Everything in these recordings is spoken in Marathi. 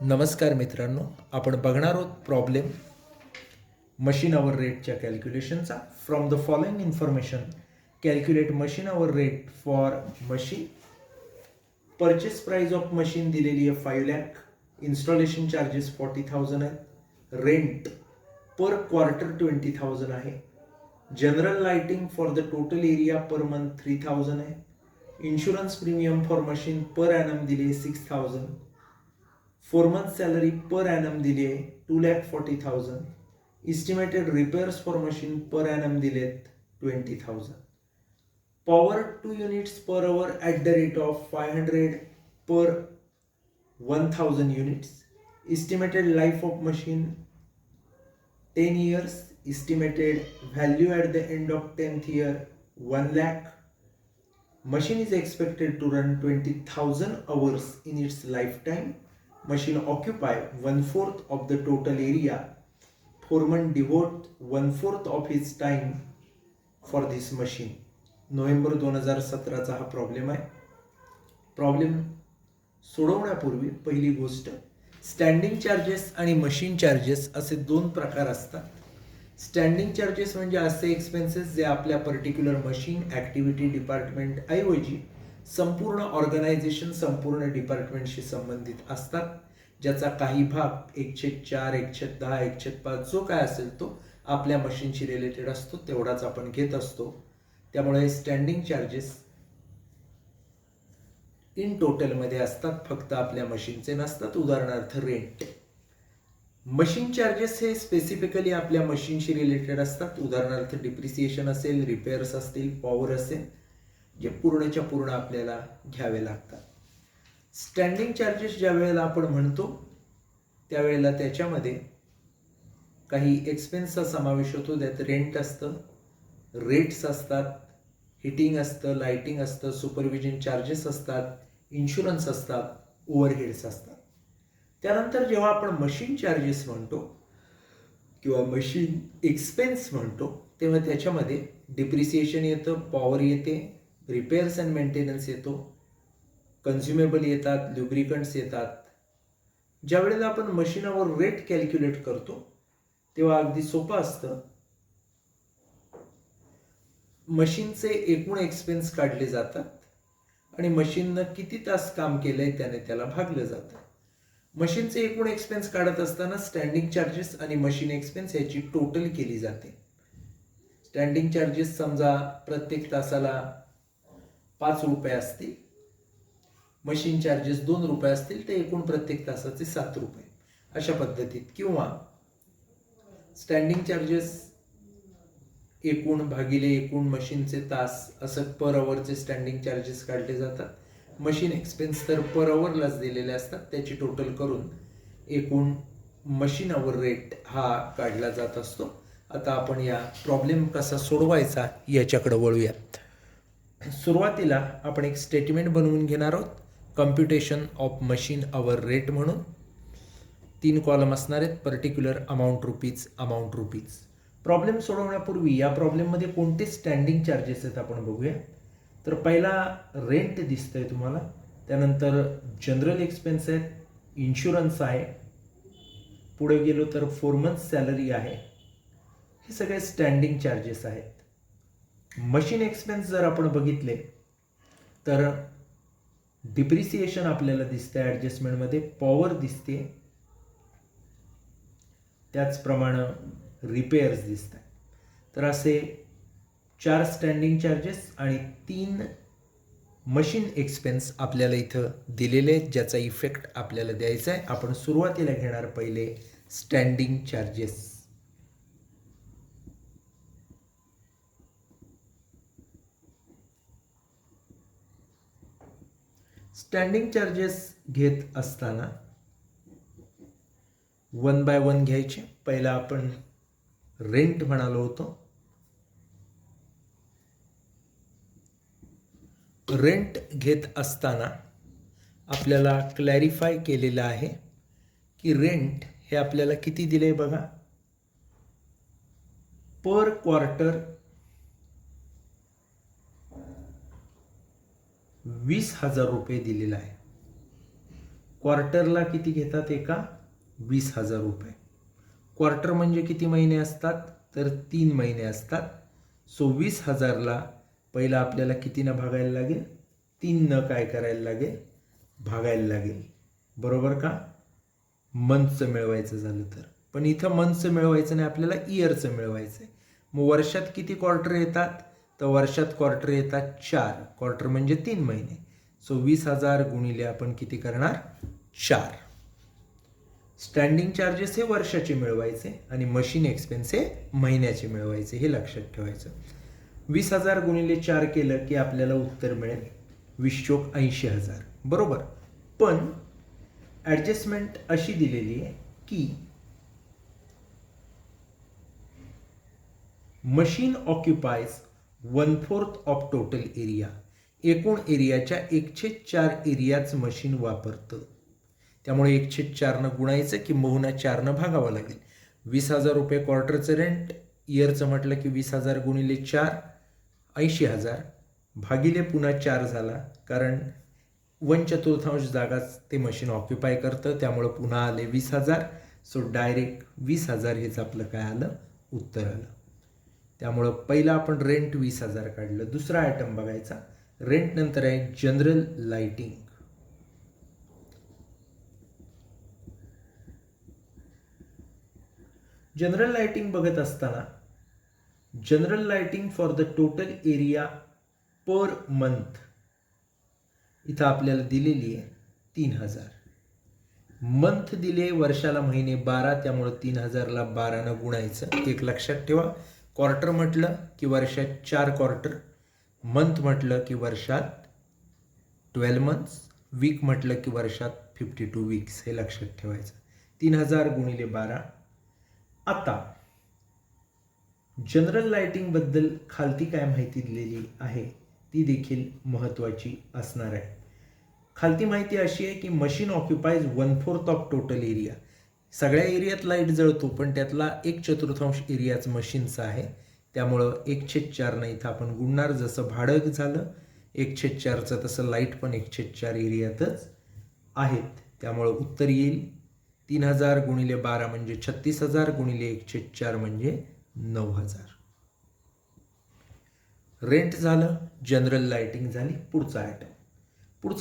नमस्कार मित्रांनो, आपण बघणार आहोत प्रॉब्लेम मशीन आवर रेटच्या कॅल्क्युलेशनचा. From the following information calculate machine hour rate for machine. Purchase price of machine दिलेली आहे 5 लाख, इन्स्टॉलेशन चार्जेस 40,000 आहेत, रेंट पर क्वार्टर 20,000 आहे, general lighting for the total area per month 3,000 आहे, insurance premium for machine per annum दिली 6,000, 4 months सॅलरी पर ॲनम दिली आहे 2,40,000, estimated repairs for machine per annum दिलेत 20,000, power 2 units per hour at the rate of 500 per 1,000 units, estimated life of machine 10 years, estimated value at the end of 10th year 1 lakh, machine is expected to run 20,000 hours in its lifetime, machine occupy 1/4 of the total area, foreman devote 1/4 of his time for this machine. November 2017चा हा प्रॉब्लेम आहे. प्रॉब्लेम सोडवण्यापूर्वी पहिली गोष्ट, स्टँडिंग चार्जेस आणि मशीन चार्जेस असे दोन प्रकार असतात. स्टँडिंग चार्जेस म्हणजे असे एक्सपेन्सेस जे आपल्या पर्टिक्युलर मशीन ॲक्टिव्हिटी डिपार्टमेंट ऐवजी संपूर्ण ऑर्गनायझेशन संपूर्ण डिपार्टमेंटशी संबंधित असतात, ज्याचा काही भाग 1/4, 1/10, 1/5 जो काय असेल तो आपल्या मशीनशी रिलेटेड असतो, तेवढाच आपण घेत असतो. त्यामुळे स्टँडिंग चार्जेस इन टोटलमध्ये असतात, फक्त आपल्या मशीनचे नसतात. उदाहरणार्थ रेंट. मशीन चार्जेस हे स्पेसिफिकली आपल्या मशीनशी रिलेटेड असतात. उदाहरणार्थ डिप्रिसिएशन असेल, रिपेअर्स असतील, पॉवर असेल, जे पूर्णच्या पूर्ण आपल्याला घ्यावे लागतात. स्टँडिंग चार्जेस ज्या वेळेला आपण म्हणतो त्यावेळेला त्याच्यामध्ये काही एक्सपेन्सचा समावेश होतो. त्यात रेंट असतं, रेट्स असतात, हिटिंग असतं, लाइटिंग असतं, सुपरविजन चार्जेस असतात, इन्शुरन्स असतात, ओव्हरहेड्स असतात. त्यानंतर जेव्हा आपण मशीन चार्जेस म्हणतो किंवा मशीन एक्सपेन्स म्हणतो तेव्हा त्याच्यामध्ये डिप्रिसिएशन येतं, पॉवर येते, रिपेअर्स अँड मेंटेनन्स येतो, कन्झ्युमेबल येतात, ल्युब्रिकंट्स येतात. ज्या वेळेला आपण मशीनावर रेट कॅल्क्युलेट करतो तेव्हा अगदी सोपं असतं. मशीनचे एकूण एक्सपेन्स काढले जातात आणि मशीननं किती तास काम केलंय त्याने त्याला भागलं जातं. मशीनचे एकूण एक्सपेन्स काढत असताना स्टँडिंग चार्जेस आणि मशीन एक्सपेन्स याची टोटल केली जाते. स्टँडिंग चार्जेस समजा प्रत्येक तासाला 5 रुपये असतील, मशीन चार्जेस 2 रुपये असतील, तर एकूण प्रत्येक तासाचे 7 रुपये अशा पद्धतीत. किंवा स्टँडिंग चार्जेस एकूण भागिले एकूण मशीनचे तास असं पर अवरचे स्टँडिंग चार्जेस काढले जातात. मशीन एक्सपेन्स तर पर अवरलाच दिलेले असतात, त्याची टोटल करून एकूण मशीन अवर रेट हा काढला जात असतो. आता आपण या प्रॉब्लेम कसा सोडवायचा याच्याकडे वळूयात. सुरुवातीला आपण एक स्टेटमेंट बनवून घेणार आहोत, computation of machine hour rate म्हणून. 3 कॉलम असणार आहेत, particular, amount rupees, amount rupees. Problem सोडवण्यापूर्वी या प्रॉब्लेममध्ये कोणते स्टँडिंग चार्जेस आहेत आपण बघूया. तर पहिला रेंट दिसतंय तुम्हाला, त्यानंतर जनरल एक्सपेन्स आहेत, इन्शुरन्स आहे, पुढे गेलो तर 4 months सॅलरी आहे. हे सगळे स्टँडिंग चार्जेस आहेत. मशीन एक्सपेन्स जर आपण बघितले तर डिप्रिसिएशन आपल्याला दिसते ॲडजस्टमेंटमध्ये, पॉवर दिसते, त्याचप्रमाणे रिपेअर्स दिसतात. तर असे 4 स्टँडिंग चार्जेस आणि 3 मशीन एक्सपेन्स आपल्याला इथं दिलेले आहेत, ज्याचा इफेक्ट आपल्याला द्यायचा आहे. आपण सुरुवातीला घेणार पहिले स्टँडिंग चार्जेस. स्टँडिंग चार्जेस घेत असताना 1 by 1 घ्यायचे. पहिला आपण रेंट म्हणालो होतो. रेंट घेत असताना आपल्याला क्लॅरिफाय केलेलं आहे की रेंट हे आपल्याला किती दिले बघा, पर क्वार्टर 20,000 रुपये दिलेला आहे. क्वार्टरला किती घेतात एका? 20,000 रुपये. क्वार्टर म्हणजे किती महिने असतात? तर 3 महिने असतात. सो 20,000ला पहिला आपल्याला कितीनं भागायला लागेल? 3नं काय करायला लागेल? भागायला लागेल. बरोबर का? मंथचं मिळवायचं झालं तर. पण इथं मंथचं मिळवायचं नाही, आपल्याला इयरचं मिळवायचं आहे. मग वर्षात किती क्वार्टर येतात? तर वर्षात क्वार्टर येतात 4. क्वार्टर म्हणजे 3 महिने. सो 20,000 गुणिले आपण किती करणार? 4. स्टँडिंग चार्जेस हे वर्षाचे मिळवायचे आणि मशीन एक्सपेन्स हे महिन्याचे मिळवायचे, हे लक्षात ठेवायचं. 20,000 गुणिले 4 केलं की आपल्याला उत्तर मिळेल 20,80,000. बरोबर. पण ॲडजस्टमेंट अशी दिलेली आहे की मशीन ऑक्युपायज 1/4 ऑफ टोटल एरिया. एकूण एरियाच्या 1/4 एरियाच मशीन वापरतं. त्यामुळे 1/4नं गुणायचं किंबहुना 4नं भागावं लागेल. 20,000 रुपये क्वार्टरचं रेंट, इयरचं म्हटलं की 20,000 गुणिले 4 80,000 भागिले पुन्हा 4 झाला, कारण 1/4 जागाच ते मशीन ऑक्युपाय करतं. त्यामुळं पुन्हा आले 20,000. सो डायरेक्ट 20,000 हेच आपलं काय आलं? उत्तर आलं. त्यामुळं पहिला आपण रेंट 20,000 काढलं. दुसरा आयटम बघायचा. रेंट नंतर आहे जनरल लाइटिंग. जनरल लाइटिंग बघत असताना general lighting for the total area per month इथं आपल्याला दिलेली आहे 3,000. मंथ दिले, वर्षाला महिने 12, त्यामुळं 3,000ला 12नं गुणायचं. एक लक्षात ठेवा, क्वार्टर म्हटलं की वर्षात 4 क्वार्टर, मंथ म्हटलं की वर्षात 12 मंथ्स, वीक म्हटलं की वर्षात 52 वीक्स, हे लक्षात ठेवायचं. 3,000 गुणिले 12. आता जनरल लाइटिंगबद्दल खालती काय माहिती दिलेली आहे ती देखील महत्त्वाची असणार आहे. खालती माहिती अशी आहे की machine occupies 1/4 of total area. सगळ्या एरियात लाईट जळतो, पण त्यातला 1/4 एरियाच मशीनचा आहे. त्यामुळं 1/4नं इथं आपण गुणणार. जसं भाडं झालं 1/4चं, तसं लाईट पण 1/4 एरियातच आहेत. त्यामुळं उत्तर येईल 3,000 गुणिले 12 म्हणजे 36,000 गुणिले 1/4 म्हणजे 9,000. रेंट झालं, जनरल लाइटिंग झाली. पुढचा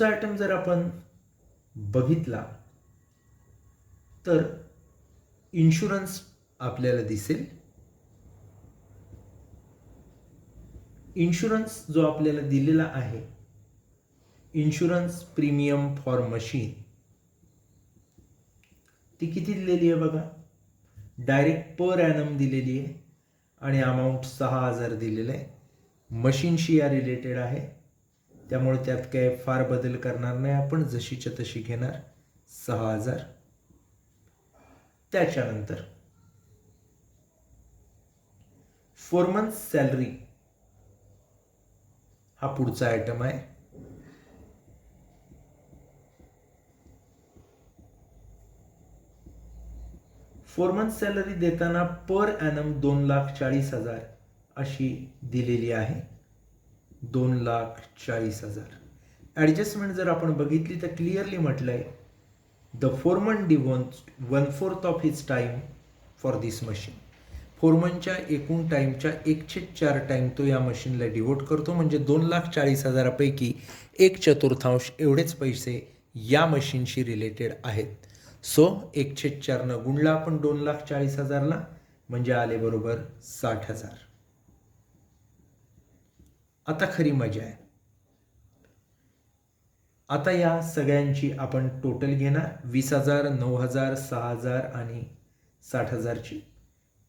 आयटम जर आपण बघितला तर इन्शुरन्स आपल्याला दिसेल. इन्शुरन्स जो आपल्याला दिलेला आहे, इन्शुरन्स प्रीमियम फॉर मशीन, ती किती दिलेली आहे बघा. डायरेक्ट पर ॲनम दिलेली आहे आणि अमाऊंट 6,000 दिलेलं आहे. मशीनशी या रिलेटेड आहे, त्यामुळे त्यात काय फार बदल करणार नाही आपण, जशीच्या तशी घेणार 6,000. त्याच्यानंतर फोरमन्स सॅलरी हा पुढचा आयटम आहे. फोरमन्स सॅलरी देताना पर ॲनम 2,40,000 अशी दिलेली आहे. 2,40,000. ॲडजस्टमेंट जर आपण बघितली तर क्लिअरली म्हटलंय the foreman devotes 1/4 of his time for this machine. फोरमनच्या एकूण टाईमच्या 1/4 टाईम तो या मशीनला डिव्होट करतो. म्हणजे 2,40,000पैकी 1/4 एवढेच पैसे या मशीनशी रिलेटेड आहेत. सो 1/4नं गुणला आपण 2,40,000ला, म्हणजे आले बरोबर 60,000. आता खरी मजा आहे. आता या सगळ्यांची आपण टोटल घेणार. 20,000, 9,000, 6,000 आणि 60,000ची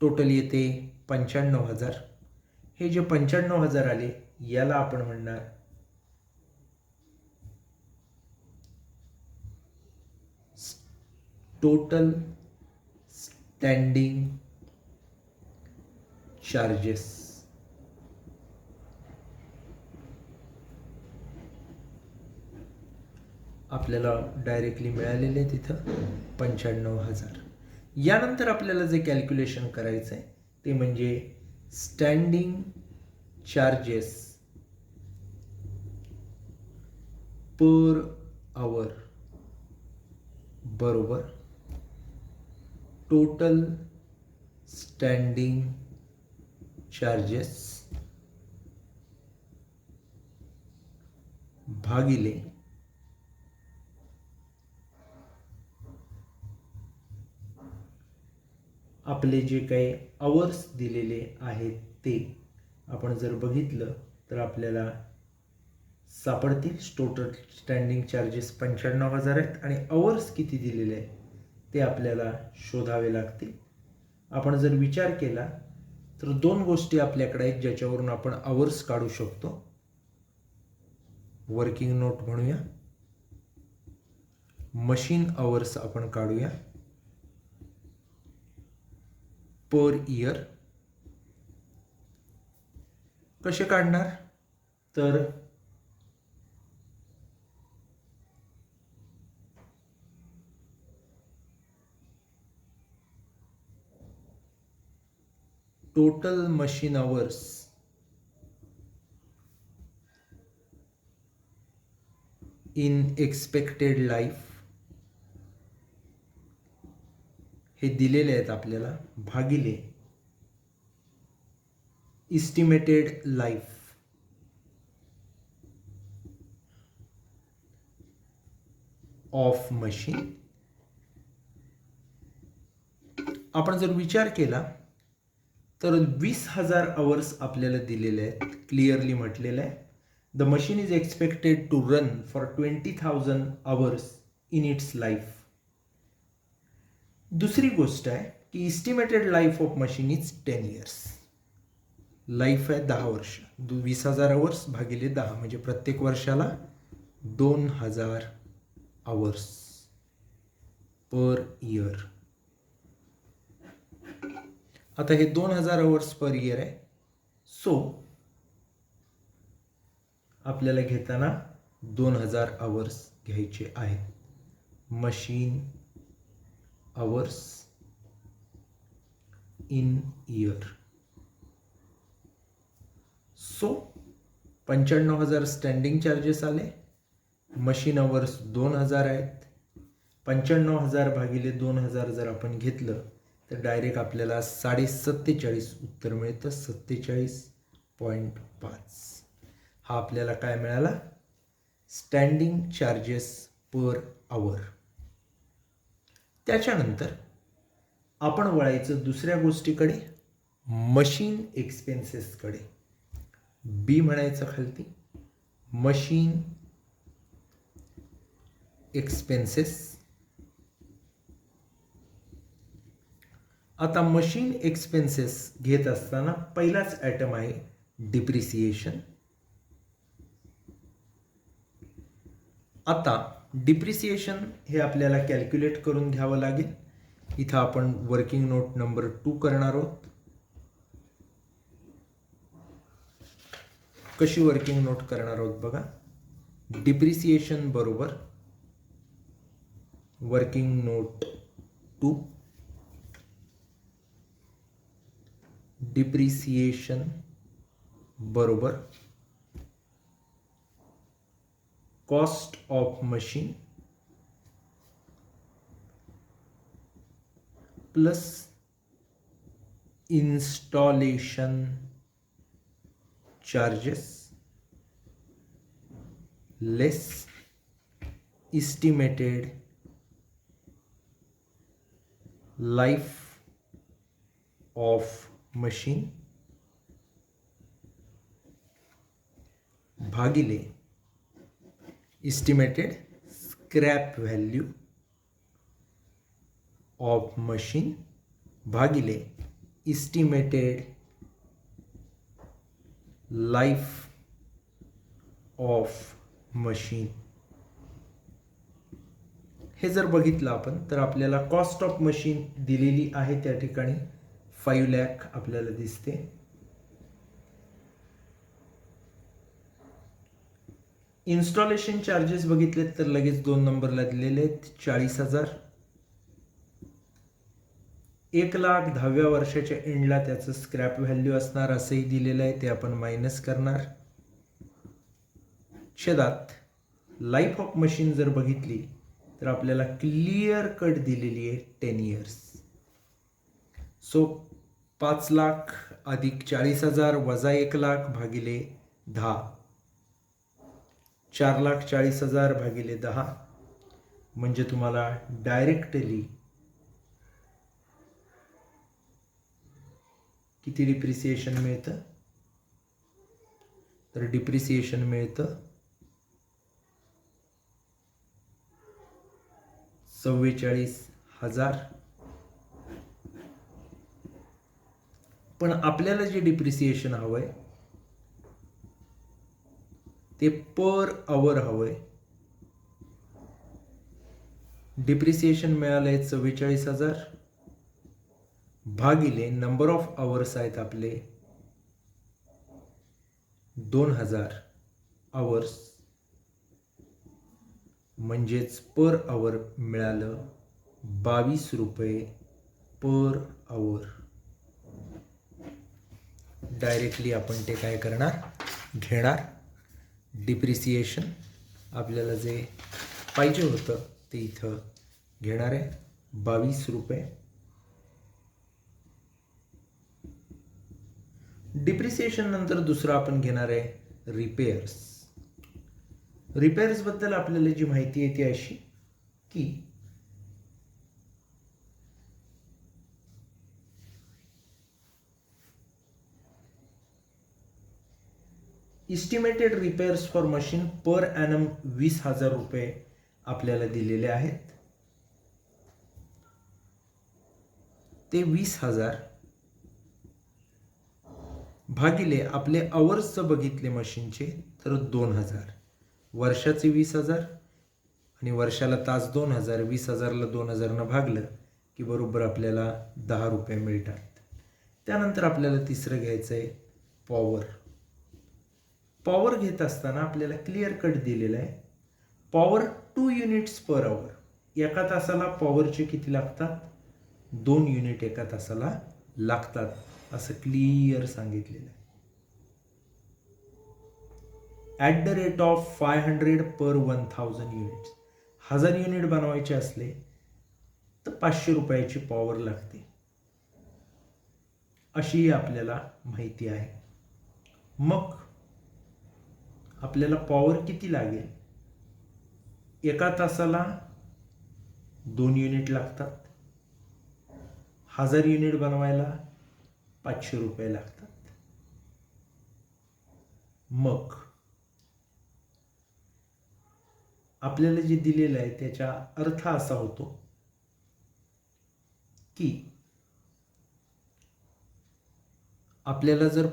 टोटल येते 95,000. हे जे 95,000 आले याला आपण म्हणणार टोटल स्टँडिंग चार्जेस. आपल्याला डायरेक्टली मिळालेले तिथं 95,000. यानंतर आपल्याला जे कॅल्क्युलेशन करायचं आहे ते म्हणजे स्टँडिंग चार्जेस पर आवर. बरोबर टोटल स्टँडिंग चार्जेस भागिले आपले जे काही आवर्स दिलेले आहेत ते आपण जर बघितलं तर आपल्याला सापडतील. टोटल स्टँडिंग चार्जेस 95,000 आहेत आणि आवर्स किती दिलेले आहेत ते आपल्याला शोधावे लागतील. आपण जर विचार केला तर दोन गोष्टी आपल्याकडे आहेत ज्याच्यावरून आपण आवर्स काढू शकतो. वर्किंग नोट म्हणूया, मशीन आवर्स आपण काढूया पर इयर. कसे काढणार तर total machine hours in expected life हे दिलेले आहेत आपल्याला भागिले इस्टिमेटेड लाईफ ऑफ मशीन. आपण जर विचार केला तर 20,000 आवर्स आपल्याला दिलेले आहेत. क्लिअरली म्हटलेलं आहे the machine is expected to run for 20,000 hours in its life. दुसरी गोष्ट आहे की estimated life of machine is 10 years. Life आहे 10 वर्ष. 20,000 आवर्स भागिले 10 म्हणजे प्रत्येक वर्षाला 2,000 आवर्स पर इयर. आता हे 2,000 आवर्स पर इयर आहे. सो आपल्याला घेताना 2,000 आवर्स घ्यायचे आहेत. Machine hours in year. So 95,000 standing charges आले. मशीन आवर्स 2,000 आहेत. 95,000 भागिले 2,000 जर आपण घेतलं तर डायरेक्ट आपल्याला 47.5 उत्तर मिळतं. 47.5 हा आपल्याला काय मिळाला स्टँडिंग चार्जेस पर आवर. त्याच्यानंतर आपण वळायचं दुसऱ्या गोष्टीकडे मशीन एक्सपेन्सेसकडे. बी म्हणायचं खालती मशीन एक्सपेन्सेस. आता मशीन एक्सपेन्सेस घेत असताना पहिलाच आयटम आहे डिप्रिसिएशन. आता डिप्रिसिएशन हे आपल्याला कॅल्क्युलेट करून घ्यावं लागेल. इथं आपण वर्किंग नोट नंबर 2 करणार आहोत. कशी वर्किंग नोट करणार आहोत बघा. डिप्रिसिएशन बरोबर वर्किंग नोट 2 डिप्रिसिएशन बरोबर cost of machine plus installation charges less estimated life of machine भागिले estimated scrap value of machine भागिले इस्टिमेटेड लाइफ ऑफ मशीन. हे जर बघितलं आपण तर आपल्याला कॉस्ट ऑफ मशीन दिलेली आहे त्या ठिकाणी 5 लाख आपल्याला दिसते. इन्स्टॉलेशन चार्जेस बघितले तर लगेच 2 नंबरला दिलेले आहेत 40,000. 1,00,000 10व्या वर्षाच्या एंडला त्याचं स्क्रॅप व्हॅल्यू असणार असंही दिलेलं आहे. ते आपण मायनस करणार. छेदात लाईफ ऑफ मशीन जर बघितली तर आपल्याला क्लिअर कट दिलेली आहे 10 इयर्स. सो 5 लाख अधिक 40,000 वजा 1 लाख भागिले 10, 4,40,000 भागिले 10, म्हणजे तुम्हाला डायरेक्टली किती डिप्रिसिएशन मिळतं? तर डिप्रिसिएशन मिळतं 44,000. पण आपल्याला जे डिप्रिसिएशन हवंय ते पर आवर हवंय. डिप्रिसिएशन मिळालंय 44,000 भागिले नंबर ऑफ आवर्स आहेत आपले 2,000 आवर्स, म्हणजेच पर आवर मिळालं 22 रुपये पर आवर. डायरेक्टली आपण ते काय करणार? घेणार. डिप्रिसिएशन आपल्याला जे पाहिजे होतं ते इथं घेणार आहे 22 रुपये. डिप्रिसिएशन नंतर दुसरं आपण घेणार आहे रिपेअर्स. रिपेअर्स बद्दल आपल्याला जी माहिती आहे ती अशी की estimated repairs for machine per annum 20,000 रुपये आपल्याला दिलेले आहेत. ते 20,000 भागिले आपले आवर्स जर बघितले मशीनचे तर 2,000, वर्षाचे 20,000 आणि वर्षाला तास 2,000, 20,000ला 2,000 भागलं की बरोबर आपल्याला 10 रुपये मिळतात. त्यानंतर आपल्याला तिसरं घ्यायचं आहे पॉवर. पॉवर घेत असताना आपल्याला क्लिअर कट दिलेला आहे. Power 2 units per hour. एका तासाला पॉवरचे किती लागतात? 2 युनिट एका तासाला लागतात असं क्लिअर सांगितलेलं आहे. At the rate of 500 per 1,000 units. 1000 unit बनवायचे असले तर 500 रुपयाची पॉवर लागते, अशी आपल्याला माहिती आहे. मग आपल्याला पॉवर किती लागेल? एका तासाला 2 युनिट लागतात. 1000 युनिट बनवायला 500 रुपये लागतात. मग आपल्याला जे दिलेलं आहे त्याचा अर्थ असा होतो की आपल्याला जर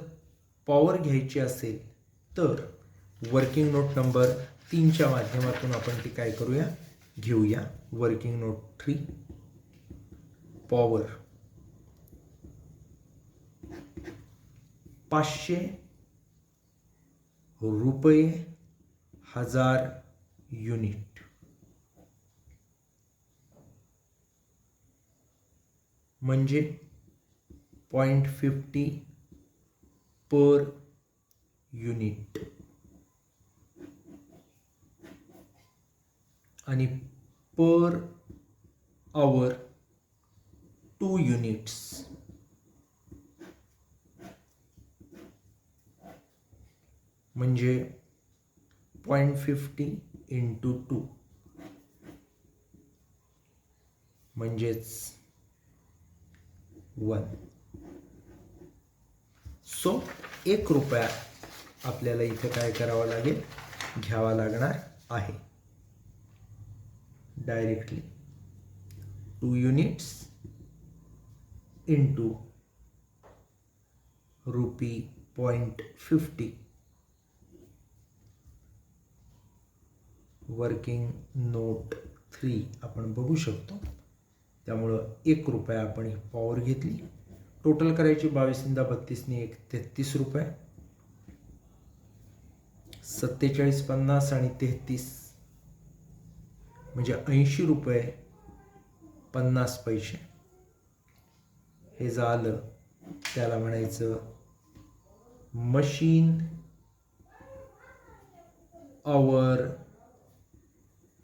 पॉवर घ्यायची असेल तर वर्किंग नोट नंबर 3च्या माध्यमातून आपण ती काय करूया? घेऊया. Working note 3. पॉवर 500 रुपये 1000 युनिट, म्हणजे 0.50 पर युनिट. आणि पर आवर 2 युनिट्स, म्हणजे 0.50 इंटू 2 म्हणजेच 1. सो 1 रुपया आपल्याला इथे काय करावं लागेल? घ्यावा लागणार आहे. Directly 2 units into RuPay 0.50. Working note 3 आपण बघू शकतो. त्यामुळं 1 रुपया आपण ही पॉवर घेतली. टोटल करायची 22 ने 1 33 रुपये, 47,50 आणि 33 म्हणजे 80 रुपये 50 पैसे. हे झालं त्याला म्हणायचं मशीन आवर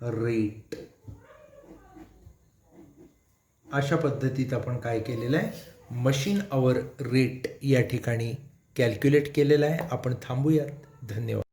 रेट. अशा पद्धतीत आपण काय केलेलं आहे, मशीन आवर रेट या ठिकाणी कॅल्क्युलेट केलेलं आहे. आपण थांबूयात. धन्यवाद.